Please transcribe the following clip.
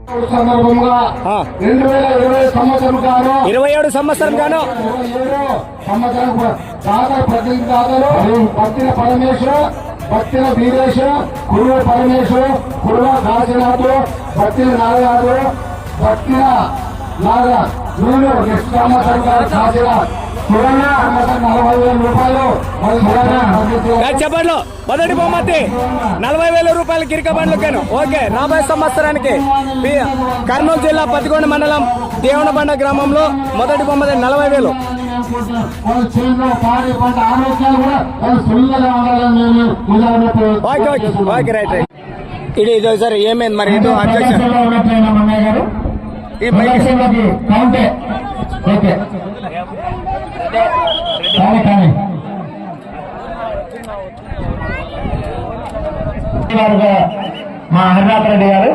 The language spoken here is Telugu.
సందర్భంగా 27 సంవత్సరం గాను దాదా ప్రతినిధాతలు భక్తిన పరమేశ్వర, భక్తిన వీరేశ్వర, కురువ పరమేశ్వర, కురువ కాశీనాథు, భక్తిన నాగరాజు, భక్తిన నాగ నూనె నెక్స్ట్ సంవత్సరం కాశీనాథ్ 40,000 రూపాయలు. చెప్పండి మొదటి బహుమతి 40,000 రూపాయలు గిరిక బండ్లకేను. ఓకే, రాబోయే సంవత్సరానికి కర్నూలు జిల్లా పతికొండ మండలం దేవునబండ గ్రామంలో మొదటి బహుమతి 40,000. Okay right right. ఇది సార్ ఏమైంది మరి ఇది అధ్యక్ష ఈ మా హరినాథ్ రెడ్డి గారు